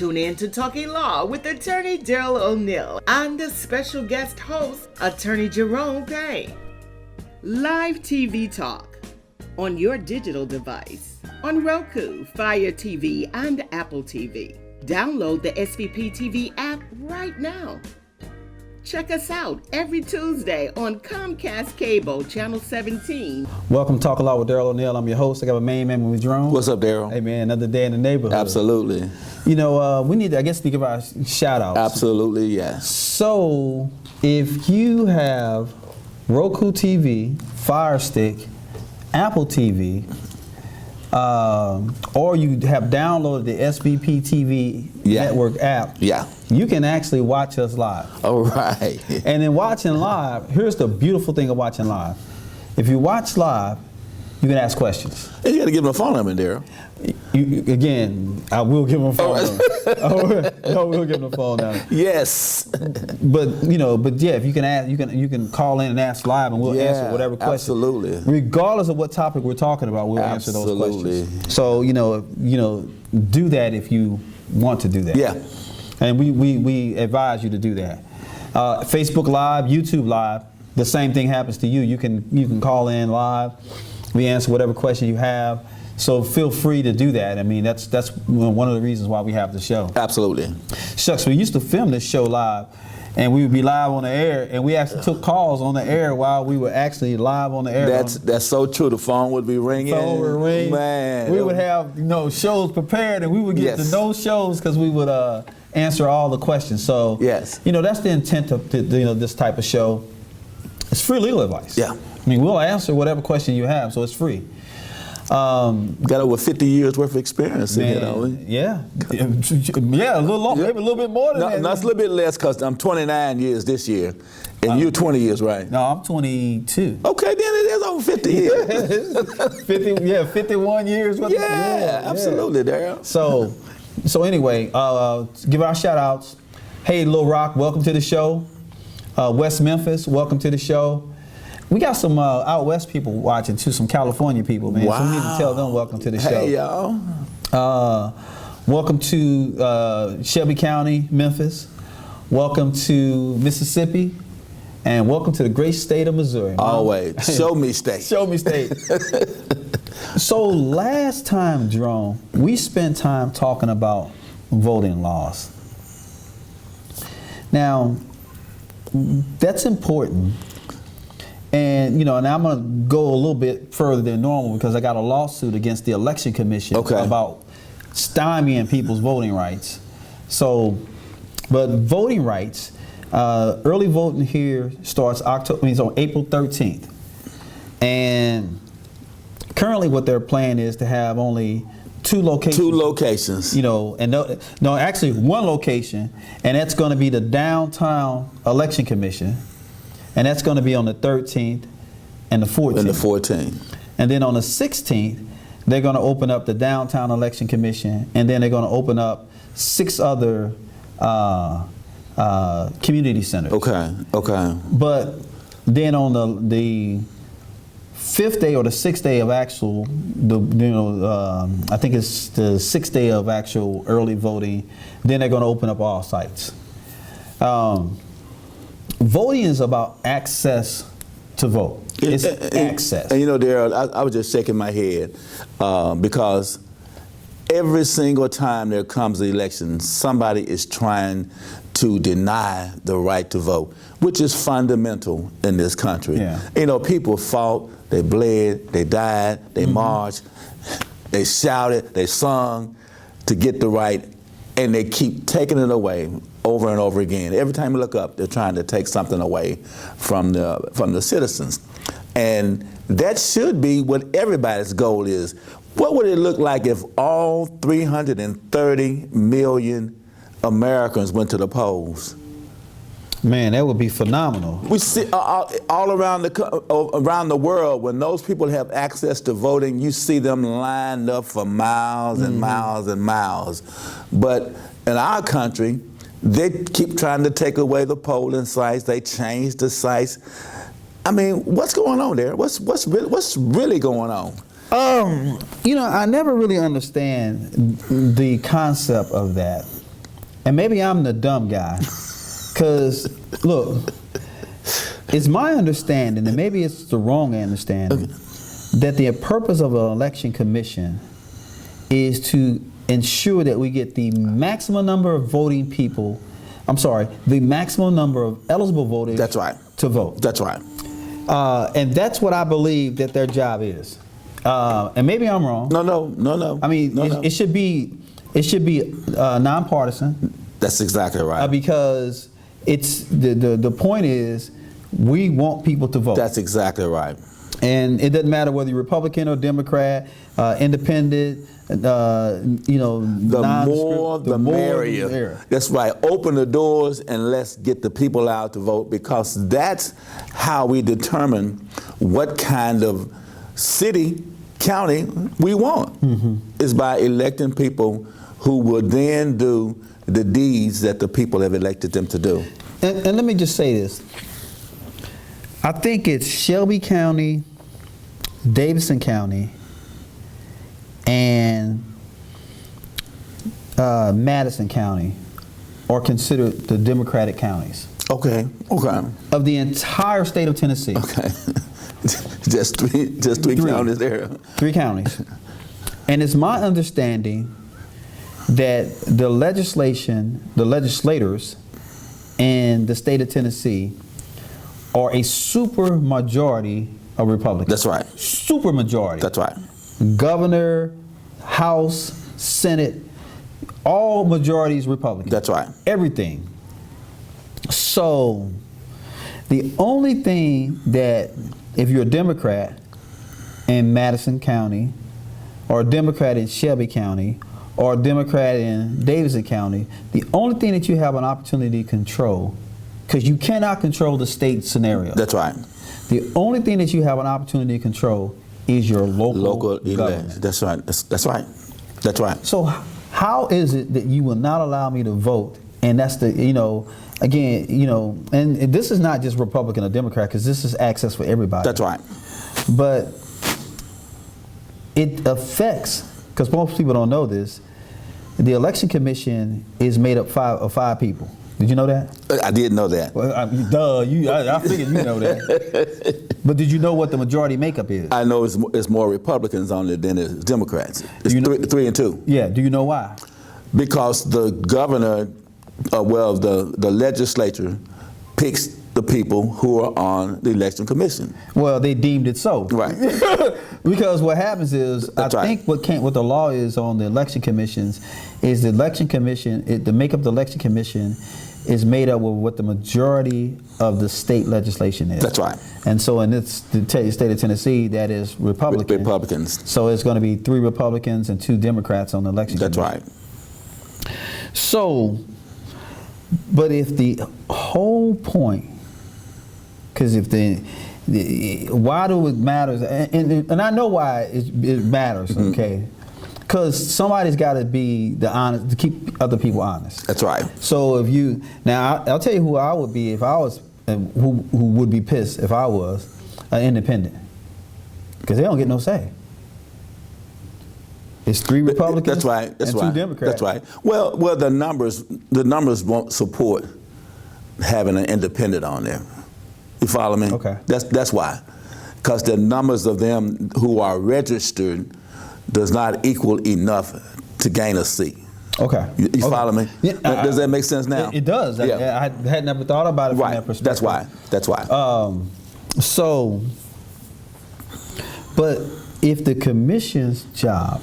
Tune in to Talking Law with attorney Darrell Oneal and the special guest host, attorney Jerome Payne. Live TV talk on your digital device, on Roku, Fire TV, and Apple TV. Download the SVP TV app right now. Check us out every Tuesday on Comcast Cable, Channel 17. Welcome to Talk A Lot with Darrell Oneal. I'm your host. I got my main man with Jerome. What's up, Darrell? Hey, man, another day in the neighborhood. Absolutely. You know, we need to, I guess, to give our shout-outs. Absolutely, yes. So, if you have Roku TV, Fire Stick, Apple TV, or you have downloaded the SVP TV network app, you can actually watch us live. All right. And in watching live, here's the beautiful thing of watching live. If you watch live, you can ask questions. And you got to give them a phone number, Darrell. Again, I will give them a phone number. I will give them a phone number. Yes. But yeah, if you can ask, you can call in and ask live, and we'll answer whatever question. Absolutely. Regardless of what topic we're talking about, we'll answer those questions. So do that if you want to do that. Yeah. And we advise you to do that. Facebook Live, YouTube Live, the same thing happens to you. You can call in live. We answer whatever question you have. So feel free to do that. I mean, that's one of the reasons why we have the show. Absolutely. Shucks, we used to film this show live, and we would be live on the air, and we actually took calls on the air while we were actually live on the air. That's so true. The phone would be ringing. The phone would ring. Man. We would have shows prepared, and we would get to know shows because we would answer all the questions. So that's the intent of this type of show. It's free legal advice. Yeah. I mean, we'll answer whatever question you have, so it's free. Got over 50 years worth of experience in here, don't we? Yeah, a little long, maybe a little bit more than that. No, it's a little bit less because I'm 29 years this year, and you're 20 years, right? No, I'm 22. Okay, then it is over 50 years. 51 years. Absolutely, Darrell. So anyway, give our shout outs. Hey, Lil Rock, welcome to the show. West Memphis, welcome to the show. We got some out west people watching too, some California people, man. Wow. So we need to tell them welcome to the show. Hey, y'all. Welcome to Shelby County, Memphis. Welcome to Mississippi. And welcome to the great state of Missouri. Always. Show me state. Show me state. So last time, Jerome, we spent time talking about voting laws. Now, that's important. And and I'm going to go a little bit further than normal because I got a lawsuit against the Election Commission about stymieing people's voting rights. So, but voting rights, early voting here starts on April 13th. And currently what their plan is to have only two locations. Two locations. And actually one location, and that's going to be the Downtown Election Commission. And that's going to be on the 13th and the 14th. And then on the 16th, they're going to open up the Downtown Election Commission, and then they're going to open up 6 other community centers. Okay. But then on the 5th day or the 6th day of actual, I think it's the 6th day of actual early voting, then they're going to open up all sites. Voting is about access to vote. It's access. And Darrell, I was just shaking my head because every single time there comes an election, somebody is trying to deny the right to vote, which is fundamental in this country. Yeah. People fought, they bled, they died, they marched, they shouted, they sung to get the right, and they keep taking it away over and over again. Every time you look up, they're trying to take something away from the citizens. And that should be what everybody's goal is. What would it look like if all 330 million Americans went to the polls? Man, that would be phenomenal. We see all around the world, when those people have access to voting, you see them lined up for miles and miles and miles. But in our country, they keep trying to take away the polling sites. They change the sites. I mean, what's going on there? What's really going on? I never really understand the concept of that. and maybe I'm the dumb guy, because look, it's my understanding, and maybe it's the wrong understanding, that the purpose of an election commission is to ensure that we get the maximum number of voting people, the maximum number of eligible voters That's right. to vote. That's right. And that's what I believe that their job is. And maybe I'm wrong. No. I mean, it should be nonpartisan. That's exactly right. Because it's the point is, we want people to vote. That's exactly right. And it doesn't matter whether you're Republican or Democrat, independent, the more the merrier. That's right. Open the doors and let's get the people out to vote, because that's how we determine what kind of city, county we want. Is by electing people who will then do the deeds that the people have elected them to do. And let me just say this. I think it's Shelby County, Davidson County, and Madison County are considered the Democratic counties. Okay. Of the entire state of Tennessee. Okay. just three counties there. 3 counties. And it's my understanding that the legislators in the state of Tennessee are a super majority of Republicans. That's right. Super majority. That's right. Governor, House, Senate, all majorities Republican. That's right. Everything. So the only thing that, if you're a Democrat in Madison County, or a Democrat in Shelby County, or a Democrat in Davidson County, the only thing that you have an opportunity to control, because you cannot control the state scenario. That's right. The only thing that you have an opportunity to control is your local government. That's right. That's right. That's right. So how is it that you will not allow me to vote? And that's the, again, and this is not just Republican or Democrat, because this is access for everybody. That's right. But it affects, because most people don't know this, the election commission is made up of five people. Did you know that? I did know that. Well, I figured you know that. But did you know what the majority makeup is? I know it's more Republicans on it than it's Democrats. It's 3 and 2. Yeah. Do you know why? Because the governor, the legislature picks the people who are on the election commission. Well, they deemed it so. Right. Because what happens is, That's right. think what the law is on the election commissions is the election commission, the makeup of the election commission is made up of what the majority of the state legislation is. That's right. And so in the state of Tennessee, that is Republican. Republicans. So it's going to be 3 Republicans and 2 Democrats on the election commission. That's right. So, but if the whole point, because if why do it matters, and I know why it matters, okay? Because somebody's got to be honest, to keep other people honest. That's right. So if you, now I'll tell you who I would be if I was, who would be pissed if I was an independent, because they don't get no say. It's 3 Republicans. That's right. That's and right. 2 Democrats. That's right. Well, the numbers won't support having an independent on there. You follow me? Okay. That's why, because the numbers of them who are registered does not equal enough to gain a seat. Okay. You follow me? Yeah, does that make sense now? It does. Yeah. I had never thought about it from that perspective. That's why. So, but if the commission's job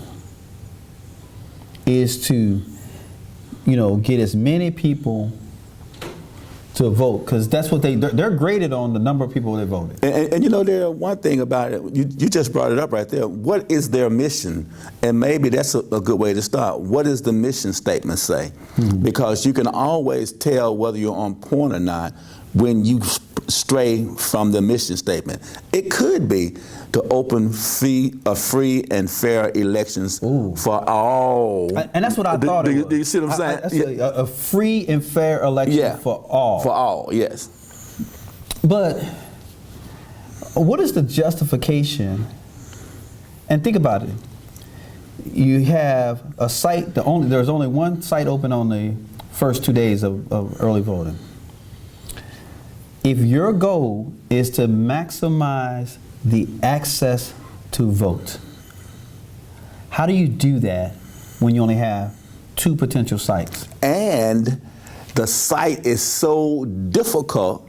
is to, get as many people to vote, because that's what they're graded on, the number of people that voted. And there's one thing about it, you just brought it up right there. What is their mission? And maybe that's a good way to start. What does the mission statement say? Mm-hmm. Because you can always tell whether you're on point or not when you stray from the mission statement. It could be to open free and fair elections for all. And that's what I thought it was. Do you see what I'm saying? A free and fair election for all. For all, yes. But what is the justification? And think about it. You have a site, there's only one site open on the first 2 days of early voting. If your goal is to maximize the access to vote, how do you do that when you only have 2 potential sites? And the site is so difficult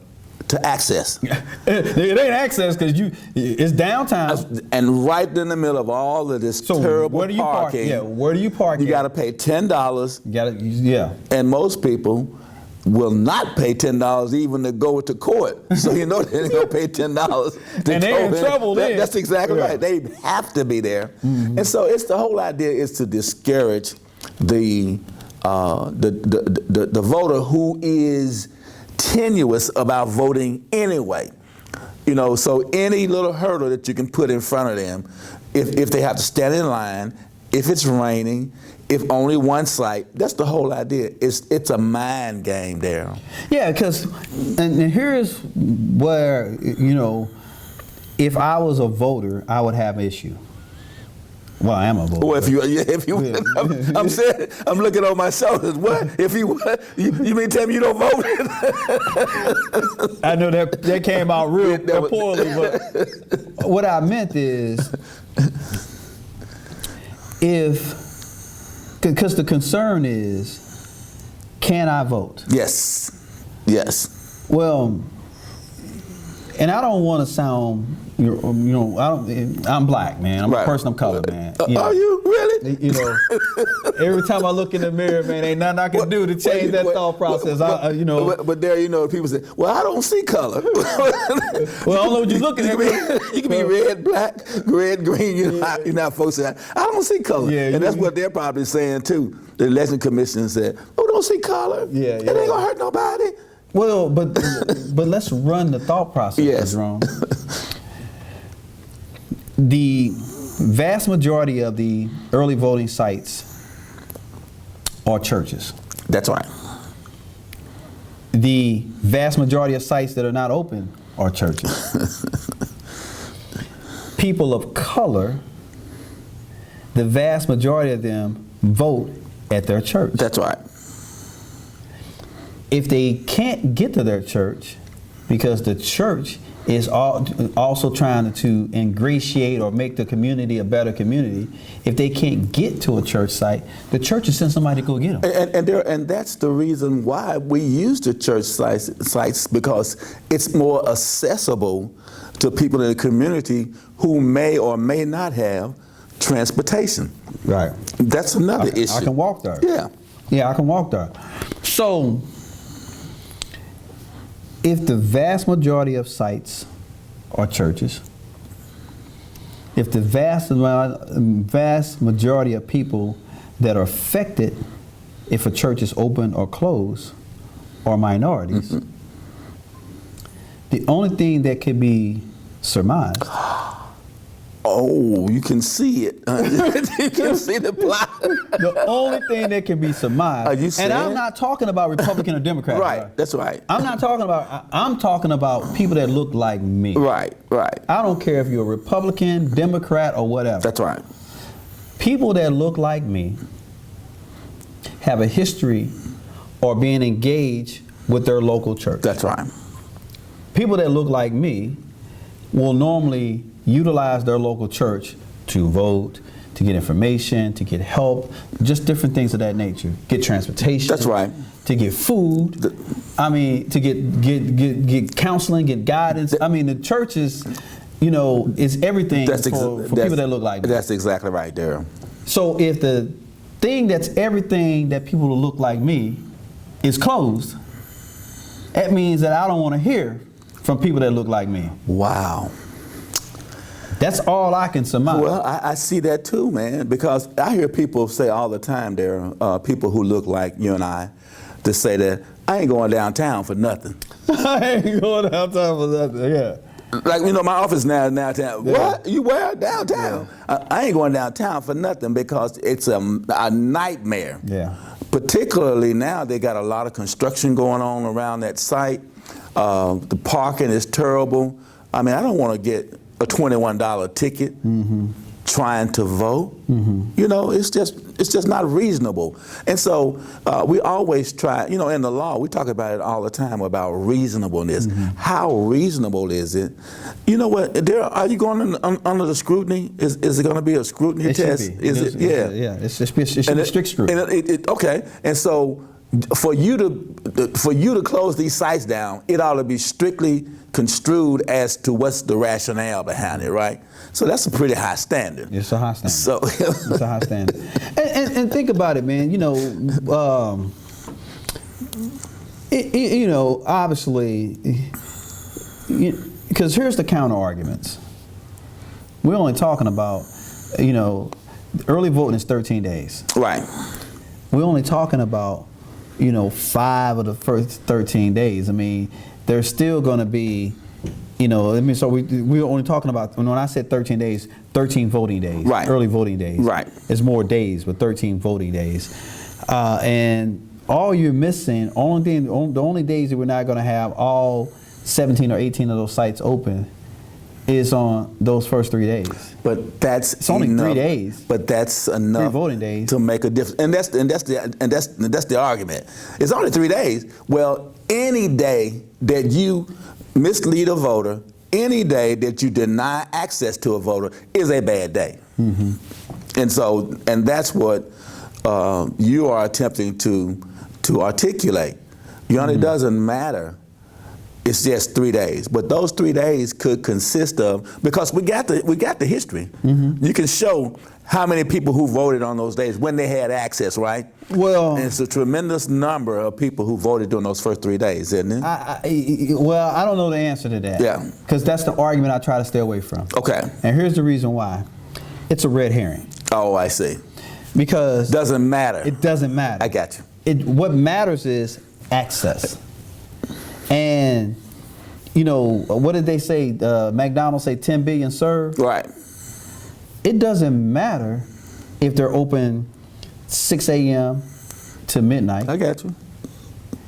to access. It ain't access because it's downtown. And right in the middle of all of this terrible where do you parking. Park? Yeah, where do you park? You got to pay $10. You gotta, yeah. And most people will not pay $10 even to go to court. So you know they're going to pay $10 to and they're in trouble then. That's exactly right. They have to be there. And so it's the whole idea is to discourage the voter who is tenuous about voting anyway. You know, so any little hurdle that you can put in front of them, if they have to stand in line, if it's raining, if only one site, that's the whole idea. It's a mind game there. Yeah, because, and here's where, you know, if I was a voter, I would have an issue. Well, I am a voter. Well, I'm saying, I'm looking on my shoulders. What? If you mean tell me you don't vote? I know that came out real poorly, but what I meant is, because the concern is, can I vote? Yes. Yes. Well, and I don't want to sound, you know, I'm black, man. I'm a person of color, man. Are you really? You know, every time I look in the mirror, man, ain't nothing I can do to change that thought process. You know. But there, you know, people say, well, I don't see color. Well, I don't know what you're looking at. You can be red, black, red, green. You're not focusing on. I don't see color. Yeah, and that's what they're probably saying, too. The election commission said, oh, don't see color. Yeah. It ain't going to hurt nobody. Well, but let's run the thought process, yes. Jerome. The vast majority of the early voting sites are churches. That's right. The vast majority of sites that are not open are churches. People of color, the vast majority of them vote at their church. That's right. If they can't get to their church because the church is also trying to ingratiate or make the community a better community, if they can't get to a church site, the church will send somebody to go get them. And that's the reason why we use the church sites, because it's more accessible to people in the community who may or may not have transportation. Right. That's another issue. I can walk there. Yeah. Yeah, I can walk there. So, if the vast majority of sites are churches, if the vast majority of people that are affected if a church is open or closed are minorities, the only thing that could be surmised. Oh, you can see it. You can see the plot. The only thing that can be surmised. Are you saying? And I'm not talking about Republican or Democrat. Right, that's right. I'm talking about people that look like me. Right, right. I don't care if you're a Republican, Democrat, or whatever. That's right. People that look like me have a history or being engaged with their local church. That's right. People that look like me will normally utilize their local church to vote, to get information, to get help, just different things of that nature. Get transportation. That's right. To get food. To get counseling, get guidance. The church is, is everything for people that look like me. That's exactly right, Darrell. So if the thing that's everything that people who look like me is closed, that means that I don't want to hear from people that look like me. Wow. That's all I can surmise. Well, I see that too, man, because I hear people say all the time, Darrell, people who look like you and I, to say that I ain't going downtown for nothing. I ain't going downtown for nothing, yeah. Like, my office now downtown. Yeah. What? You where? Downtown. Yeah. I ain't going downtown for nothing because it's a nightmare. Yeah. Particularly now they got a lot of construction going on around that site. The parking is terrible. I don't want to get a $21 ticket trying to vote. It's just, it's just not reasonable. And so we always try, you know, in the law, we talk about it all the time about reasonableness. How reasonable is it? You know what, are you going under the scrutiny? Is it going to be a scrutiny test? Should be. Is it? Yeah. Yeah, it should be strict scrutiny. And okay, and so for you to close these sites down, it ought to be strictly construed as to what's the rationale behind it, right? So that's a pretty high standard. It's a high standard. So it's a high standard. And think about it, man. You know, you know, obviously, because here's the counter arguments. We're only talking about, you know, early voting is 13 days. Right. We're only talking about, you know, 5 of the first 13 days. I mean, there's still going to be, you know, I mean, so we're only talking about, when I said 13 days, 13 voting days. Right. Early voting days. Right. It's more days, but 13 voting days. And all you're missing, the only days that we're not going to have all 17 or 18 of those sites open is on those first 3 days. But it's only enough, 3 days. But that's enough 3 voting days to make a difference. And that's the argument. It's only 3 days. Well, any day that you mislead a voter, any day that you deny access to a voter is a bad day. And that's what you are attempting to articulate. You know, it doesn't matter. It's just 3 days, but those 3 days could consist of, because we got the history. You can show how many people who voted on those days when they had access, right? Well, and it's a tremendous number of people who voted during those first 3 days, isn't it? Well, I don't know the answer to that. Yeah. Because that's the argument I try to stay away from. Okay. And here's the reason why. It's a red herring. Oh, I see. Because doesn't matter. It doesn't matter. I got you. What matters is access. And, you know, what did they say? McDonald's say 10 billion served? Right. It doesn't matter if they're open 6 a.m. to midnight. I got you.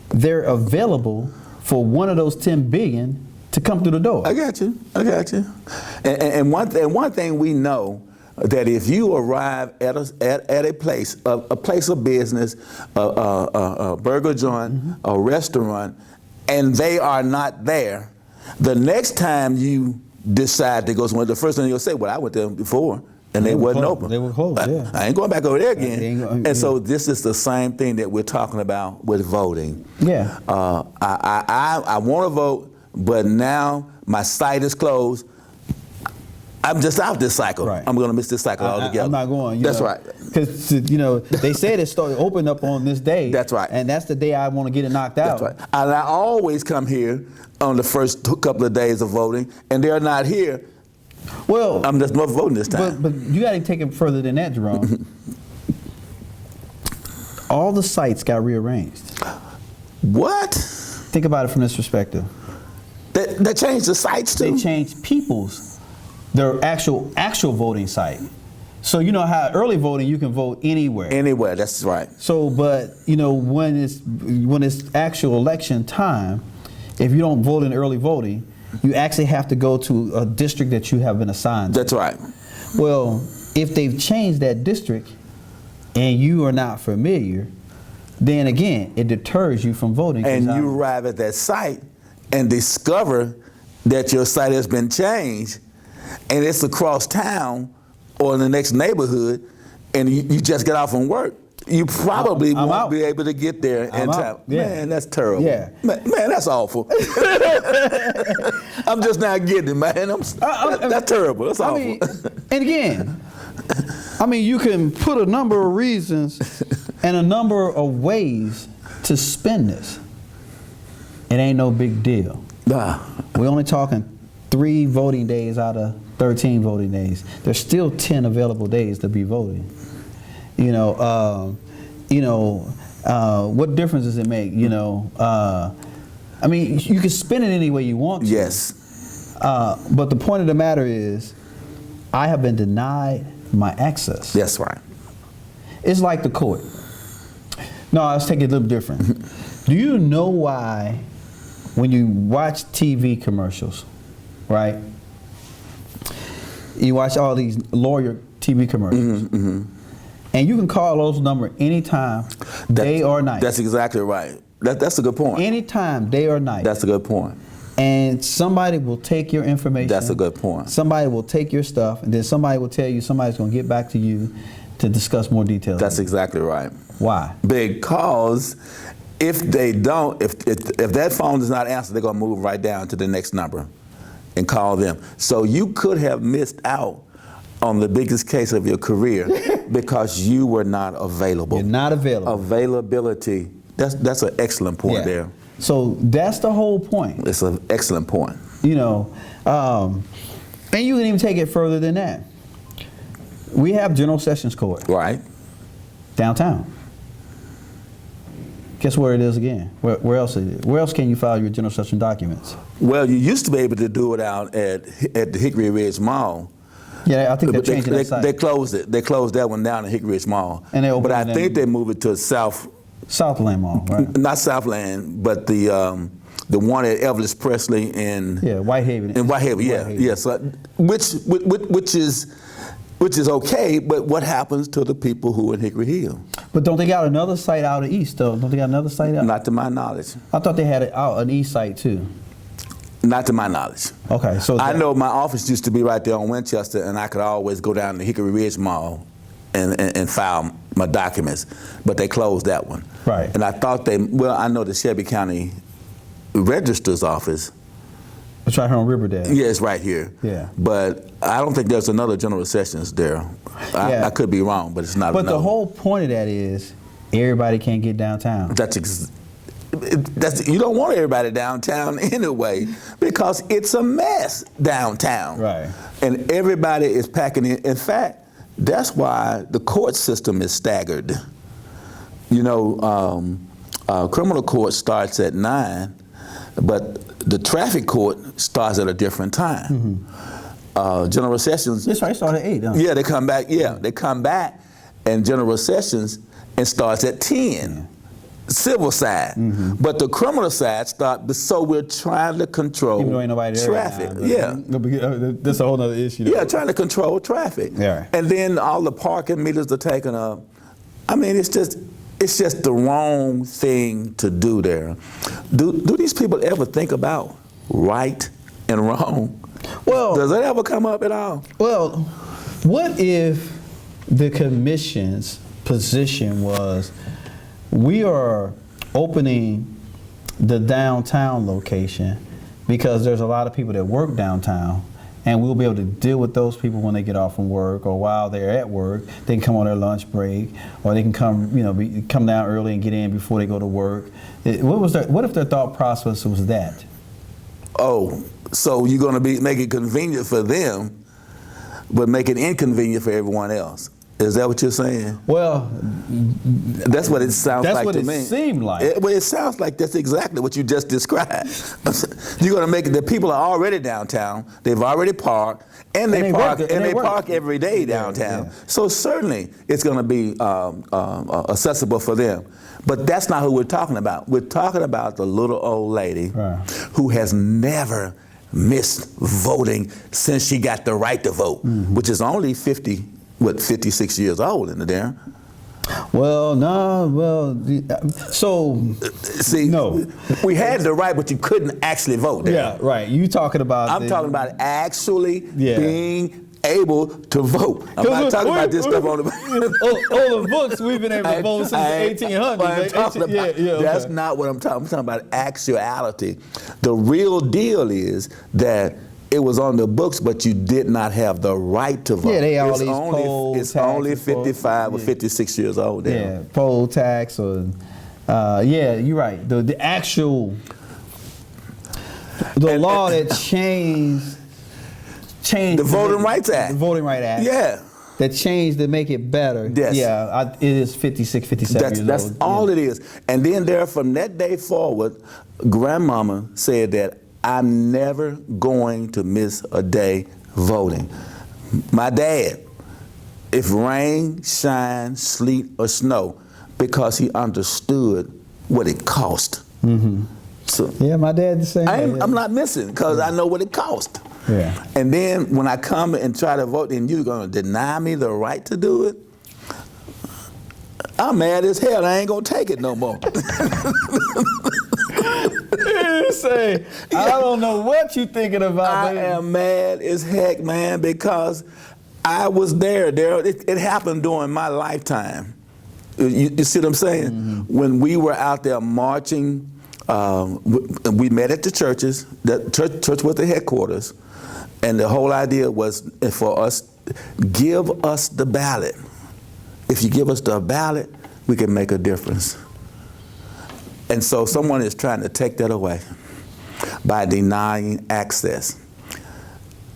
They're available for one of those 10 billion to come through the door. I got you. I got you. And one thing we know, that if you arrive at a place of business, a burger joint, a restaurant, and they are not there, the next time you decide to go somewhere, the first thing you'll say, well, I went there before and they wasn't open. They were closed, yeah. I ain't going back over there again. And so this is the same thing that we're talking about with voting. Yeah. I want to vote, but now my site is closed. I'm just out this cycle. Right. I'm going to miss this cycle altogether. I'm not going. That's right. Because, you know, they said it started open up on this day. That's right. And that's the day I want to get it knocked out. That's right. And I always come here on the first couple of days of voting, and they're not here. Well, I'm just not voting this time. But you got to take it further than that, Jerome. All the sites got rearranged. What? Think about it from this perspective. They changed the sites too? They changed their actual voting site. So you know how early voting you can vote anywhere. Anywhere, that's right. So, but you know when it's actual election time, if you don't vote in early voting, you actually have to go to a district that you have been assigned to. That's right. Well, if they've changed that district and you are not familiar, then again it deters you from voting. And you arrive at that site and discover that your site has been changed, and it's across town or in the next neighborhood, and you just get off from work. You probably won't be able to get there in time. Yeah. Man, that's terrible. Yeah. Man, that's awful. I'm just not getting it, man. That's terrible. That's awful. Mean, and again, I mean, you can put a number of reasons and a number of ways to spend this. It ain't no big deal. We're only talking 3 voting days out of 13 voting days. There's still 10 available days to be voting. You know, what difference does it make? You know, I mean, you can spend it any way you want to. Yes. But the point of the matter is, I have been denied my access. That's right. It's like the court. No, let's take it a little different. Do you know why when you watch TV commercials, right? You watch all these lawyer TV commercials. And you can call those numbers anytime, day or night. That's exactly right. That's a good point. Anytime, day or night. That's a good point. And somebody will take your information. That's a good point. Somebody will take your stuff, and then somebody will tell you somebody's going to get back to you to discuss more details. That's exactly right. Why? Because if they don't, if that phone does not answer, they're going to move right down to the next number and call them. So you could have missed out on the biggest case of your career because you were not available. You're not available. Availability, that's an excellent point there. So that's the whole point. It's an excellent point. You know, and you can even take it further than that. We have General Sessions Court. Right. Downtown. Guess where it is again? Where else is it? Where else can you file your General Session documents? Well, you used to be able to do it out at the Hickory Ridge Mall. Yeah, I think they're changing that site. They closed it. They closed that one down at Hickory Ridge Mall. And they but I think they moved it to Southland Mall, right? Not Southland, but the one at Elvis Presley in Whitehaven. In Whitehaven, yeah. So, which is okay, but what happens to the people who are in Hickory Hill? But don't they got another site out of East though? Don't they got another site out? Not to my knowledge. I thought they had an East site too. Not to my knowledge. Okay, so I know my office used to be right there on Winchester, and I could always go down to Hickory Ridge Mall and file my documents, but they closed that one. Right. And I thought I know the Shelby County Register's office. It's right here on Riverdale. Yeah, it's right here. Yeah. But I don't think there's another General Sessions there. I could be wrong, but it's not. But the whole point of that is everybody can't get downtown. You don't want everybody downtown anyway because it's a mess downtown. Right. And everybody is packing in. In fact, that's why the court system is staggered. You know, criminal court starts at 9, but the traffic court starts at a different time. Mm-hmm. General Sessions. That's right, started at 8. Huh? Yeah, they come back. Yeah, they come back, and General Sessions and starts at 10. Yeah. Civil side, but the criminal side starts. So we're trying to control traffic. That's a whole other issue. Yeah, trying to control traffic. Yeah. And then all the parking meters are taken up. I mean, it's just the wrong thing to do there. Do these people ever think about right and wrong? Well, does that ever come up at all? Well, what if the commission's position was, we are opening the downtown location because there's a lot of people that work downtown, and we'll be able to deal with those people when they get off from work or while they're at work. They can come on their lunch break, or they can come, come down early and get in before they go to work. What if their thought process was that? Oh, so you're going to make it convenient for them, but make it inconvenient for everyone else. Is that what you're saying? Well, that's what it sounds like to me. That's what it seemed like. It sounds like that's exactly what you just described. You're going to make it that people are already downtown. They've already parked, and they park every day downtown. Yeah. So certainly it's going to be accessible for them. But that's not who we're talking about. We're talking about the little old lady who has never missed voting since she got the right to vote, which is only 56 years old in there. Well, see, no. We had the right, but you couldn't actually vote there. Yeah, right. You talking about? I'm talking about actually being able to vote. I'm not talking about this stuff on the books. We've been able to vote since the 1800s. That's not what I'm talking. I'm talking about actuality. The real deal is that it was on the books, but you did not have the right to vote. Yeah, they all these poll taxes. It's only 55 or 56 years old. Yeah, poll tax or, you're right. The actual, law that changed the Voting Rights Act. The Voting Rights Act. Yeah. That changed to make it better. Yes. Yeah, it is 56, 57 years old. That's all it is. And then from that day forward, Grandmama said that I'm never going to miss a day voting. My dad, if rain, shine, sleet, or snow, because he understood what it cost. So yeah, my dad the same. I'm not missing because I know what it cost. Yeah. And then when I come and try to vote, and you're going to deny me the right to do it? I'm mad as hell. I ain't gonna take it no more. Say, I don't know what you thinking about. I am mad as heck, man, because I was there, Darrell. It happened during my lifetime. You see what I'm saying? Mm-hmm. When we were out there marching, we met at the churches. The church was the headquarters, and the whole idea was for us, give us the ballot. If you give us the ballot, we can make a difference. And so someone is trying to take that away by denying access.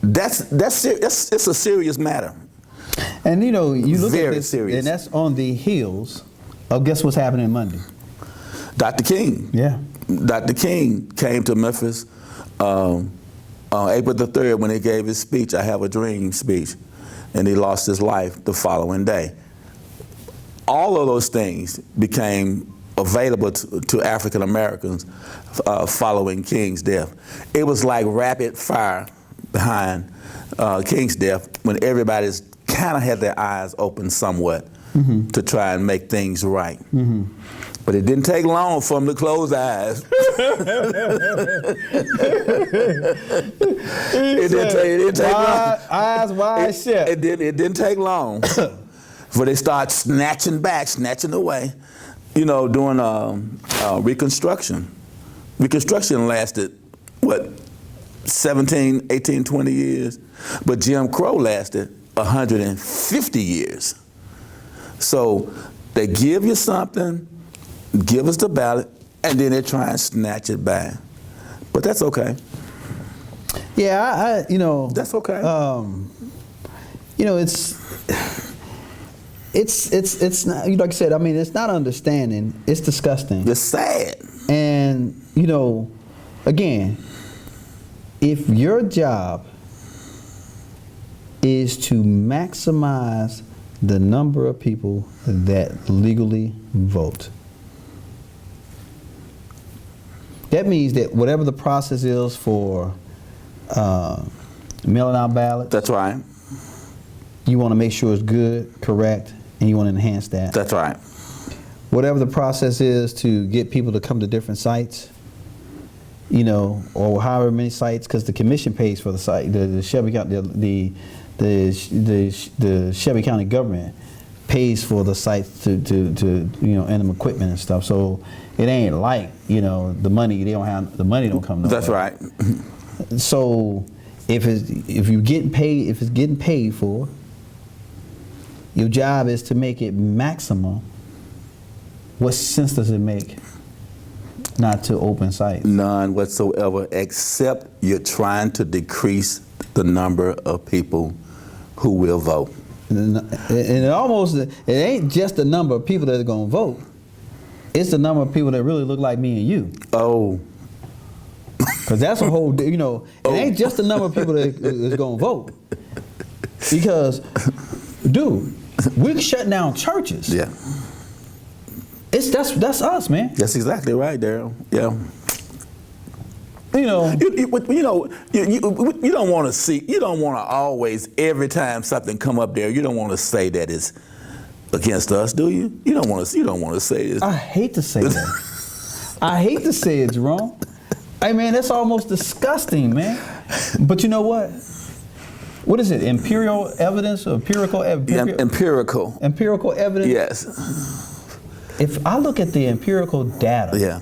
It's a serious matter. And you know, you look Very at this, serious. and that's on the heels of guess what's happening Monday? Dr. King. Yeah. Dr. King came to Memphis on April the 3rd when he gave his speech, I Have a Dream speech, and he lost his life the following day. All of those things became available to African Americans following King's death. It was like rapid fire behind King's death when everybody's kind of had their eyes open somewhat to try and make things right. But it didn't take long for them to close eyes. It didn't take long. Eyes wide shut. It didn't take long for they start snatching away. You know, during Reconstruction. Reconstruction lasted, what, 17, 18, 20 years? But Jim Crow lasted 150 years. So they give you something, give us the ballot, and then they try and snatch it back. But that's okay. Yeah, you know. That's okay. You know, it's not, like I said, I mean, it's not understanding, it's disgusting. It's sad. And, you know, again, if your job is to maximize the number of people that legally vote, that means that whatever the process is for mailing out ballots, That's right. you want to make sure it's good, correct, and you want to enhance that. That's right. Whatever the process is to get people to come to different sites, you know, or however many sites, because the commission pays for the site. The Shelby County, the Shelby County government pays for the sites to you know, and them equipment and stuff. So it ain't like, you know, the money don't come. That's right. So if it's getting paid for, your job is to make it maximum. What sense does it make not to open sites? None whatsoever, except you're trying to decrease the number of people who will vote. And it ain't just the number of people that are going to vote. It's the number of people that really look like me and you. Oh. Because that's a whole, you know, it ain't just the number of people that is going to vote. Because, dude, we're shutting down churches. Yeah. That's us, man. That's exactly right, Darrell. Yeah. You know, you don't want to see. You don't want to always, every time something come up there, you don't want to say that it's against us, do you? You don't want to say this. I hate to say that. I hate to say it, Jerome. Hey, man, that's almost disgusting, man. But you know what? What is it? Empirical evidence or empirical evidence? Empirical. Empirical evidence? Yes. If I look at the empirical data, Yeah.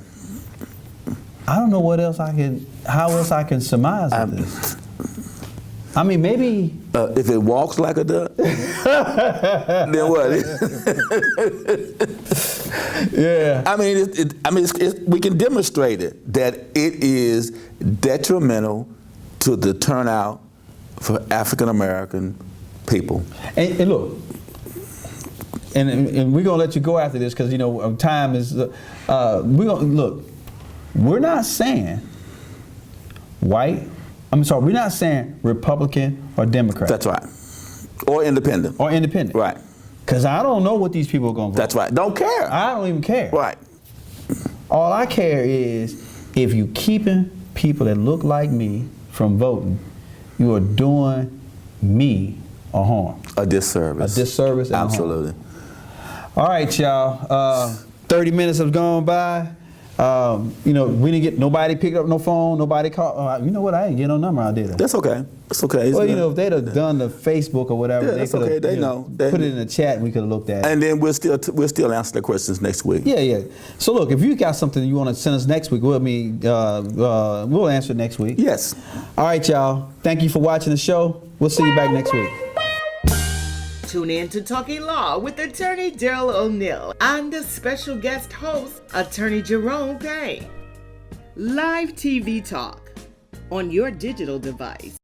I don't know how else I can surmise this. I mean, maybe if it walks like a duck, then what? Yeah. I mean, we can demonstrate it that it is detrimental to the turnout for African American people. And look, and we're gonna let you go after this because you know time is. We're not saying white. We're not saying Republican or Democrat. That's right. Or independent. Or independent. Right. Because I don't know what these people are going to vote. That's right. Don't care. I don't even care. Right. All I care is if you keeping people that look like me from voting, you are doing me a harm. A disservice. A disservice and absolutely. All right, y'all. 30 minutes have gone by. We didn't get nobody picked up no phone, nobody called. You know what? I didn't get no number. I did it. That's okay. It's okay. Well, if they'd have done the Facebook or whatever, they could have put it in the chat and we could have looked at it. And then we'll still answer the questions next week. Yeah. So look, if you got something you want to send us next week, we'll answer it next week. Yes. All right, y'all. Thank you for watching the show. We'll see you back next week. Tune in to Talking Law with attorney Darrell Oneal and the special guest host, attorney Jerome Payne. Live TV talk on your digital device.